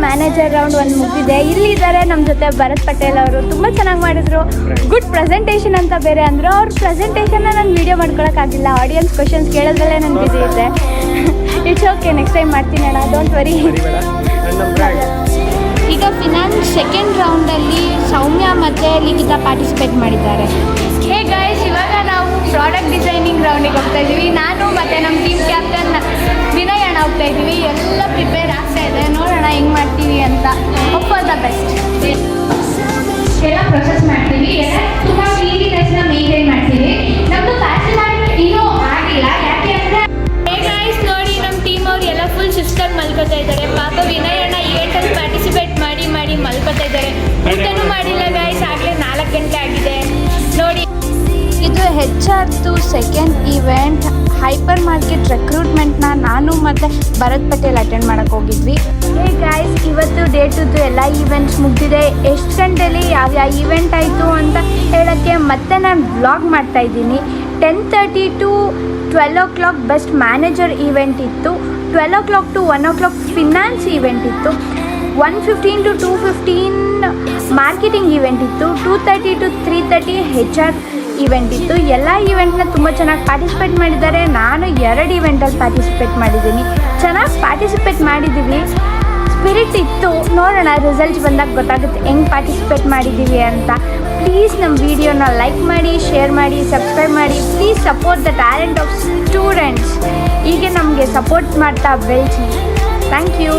Manager round ಒಂದು ಮುಗಿದಿದೆ. ಇಲ್ಲಿದ್ದಾರೆ ನಮ್ಮ ಜೊತೆ ಭರತ್ ಪಟೇಲ್ ಅವರು. ತುಂಬ ಚೆನ್ನಾಗಿ ಮಾಡಿದ್ರು. ಗುಡ್ ಪ್ರೆಸೆಂಟೇಷನ್ ಅಂತ ಬೇರೆ ಅಂದರು. ಅವ್ರ ಪ್ರೆಸೆಂಟೇಷನ್ನ ನಾನು ವೀಡಿಯೋ ಮಾಡ್ಕೊಳಕ್ಕಾಗಿಲ್ಲ. ಆಡಿಯನ್ಸ್ ಕ್ವಶನ್ಸ್ ಕೇಳೋದ್ರಲ್ಲೇ ನಾನು ಬಿಸಿ ಇದ್ದೆ. ಇಟ್ಸ್ ಓಕೆ, ನೆಕ್ಸ್ಟ್ ಟೈಮ್ ಮಾಡ್ತೀನಿ ಅಣ್ಣ, ಡೋಂಟ್ ವರಿ. ಈಗ ಫಿನಾನ್ಸ್ ಸೆಕೆಂಡ್ ರೌಂಡಲ್ಲಿ ಸೌಮ್ಯ ಮತ್ತು ಲಿಖಿತ ಪಾರ್ಟಿಸಿಪೇಟ್ ಮಾಡಿದ್ದಾರೆ. ಹೇ ಗೈಸ್, ಇವಾಗ ನಾವು ಪ್ರಾಡಕ್ಟ್ ಡಿಸೈನಿಂಗ್ ರೌಂಡಿಗೆ ಹೋಗ್ತಾ ಇದ್ದೀವಿ. ನಾನು ಮತ್ತು ನಮ್ಮ ಟೀಮ್ ಕ್ಯಾಪ್ಟನ್ ವಿನಯ್ ಅಣ್ಣ ಹೋಗ್ತಾ ಇದ್ದೀವಿ. ಎಲ್ಲ ಪ್ರಿಪೇರ್ ಆಗ್ತಾ ಇದೆ, ನೋಡೋಣ ಹೆಂಗೆ ಮಾಡ್ತೀವಿ ಅಂತ. Hope for the best. ಎಲ್ಲ ಪ್ರೊಸೆಸ್ ಮಾಡ್ತೀವಿ, ಎಲ್ಲ ತುಂಬ ಕ್ಲೀನಿನೆಸ್ನ ಮೇಂಟೈನ್ ಮಾಡ್ತೀವಿ. ನಮ್ಮದು ಪ್ಯಾಚ್ ಇನ್ನೂ ಆಗಿಲ್ಲ, ಯಾಕೆ ಅಂದರೆ ಹೇ ಗೈಸ್ ನೋಡಿ, ನಮ್ಮ ಟೀಮ್ ಅವ್ರು ಎಲ್ಲ ಫುಲ್ ಶಿಸ್ತಾಗಿ ಮಲ್ಕೋತಾ ಇದ್ದಾರೆ. ಪಾಪ ವಿನಯ್ ಅಣ್ಣ ಈವೆಂಟಲ್ಲಿ ಪಾರ್ಟಿಸಿಪೇಟ್ ಮಾಡಿ ಮಲ್ಕೋತಾ ಇದ್ದಾರೆ. ಊಟನೂ ಮಾಡಿಲ್ಲ ಗೈಸ್, ಆಗಲೇ 4 ಗಂಟೆ ಆಗಿದೆ ನೋಡಿ. ಇದು HR2 second event hyper market ರೆಕ್ರೂಟ್ಮೆಂಟ್ನ ನಾನು ಮತ್ತು ಭರತ್ ಪಟೇಲ್ ಅಟೆಂಡ್ ಮಾಡೋಕ್ಕೆ ಹೋಗಿದ್ವಿ. ಹೇ ಗೈಸ್, ಇವತ್ತು ಡೇ 2 ಎಲ್ಲ ಈವೆಂಟ್ಸ್ ಮುಗಿದಿದೆ. ಎಷ್ಟು ಗಂಟೆಯಲ್ಲಿ ಯಾವ ಈವೆಂಟ್ ಆಯಿತು ಅಂತ ಹೇಳೋಕ್ಕೆ ಮತ್ತೆ ನಾನು ವ್ಲಾಗ್ ಮಾಡ್ತಾಯಿದ್ದೀನಿ. 10:30 to 12 o'clock best manager event ಇತ್ತು. 12 o'clock to 1 o'clock finance event ಇತ್ತು. 1:15 to 2:15 ಮಾರ್ಕೆಟಿಂಗ್ ಈವೆಂಟ್ ಇತ್ತು. 2:30 to 3:30 HR ಈವೆಂಟ್ ಇತ್ತು. ಎಲ್ಲ ಈವೆಂಟ್ನ ತುಂಬ ಚೆನ್ನಾಗಿ ಪಾರ್ಟಿಸಿಪೇಟ್ ಮಾಡಿದ್ದಾರೆ. ನಾನು 2 ಈವೆಂಟಲ್ಲಿ ಪಾರ್ಟಿಸಿಪೇಟ್ ಮಾಡಿದ್ದೀನಿ. ಚೆನ್ನಾಗಿ ಪಾರ್ಟಿಸಿಪೇಟ್ ಮಾಡಿದ್ದೀವಿ, ಸ್ಪಿರಿಟ್ ಇತ್ತು. ನೋಡೋಣ ರಿಸಲ್ಟ್ಸ್ ಬಂದಾಗ ಗೊತ್ತಾಗುತ್ತೆ ಹೆಂಗೆ ಪಾರ್ಟಿಸಿಪೇಟ್ ಮಾಡಿದ್ದೀವಿ ಅಂತ. ಪ್ಲೀಸ್ ನಮ್ಮ ವಿಡಿಯೋನ ಲೈಕ್ ಮಾಡಿ, ಶೇರ್ ಮಾಡಿ, ಸಬ್ಸ್ಕ್ರೈಬ್ ಮಾಡಿ. Please support the talent of students. ಹೀಗೆ ನಮಗೆ ಸಪೋರ್ಟ್ ಮಾಡ್ತಾ ಬೆಳೆಸಿ. Thank you.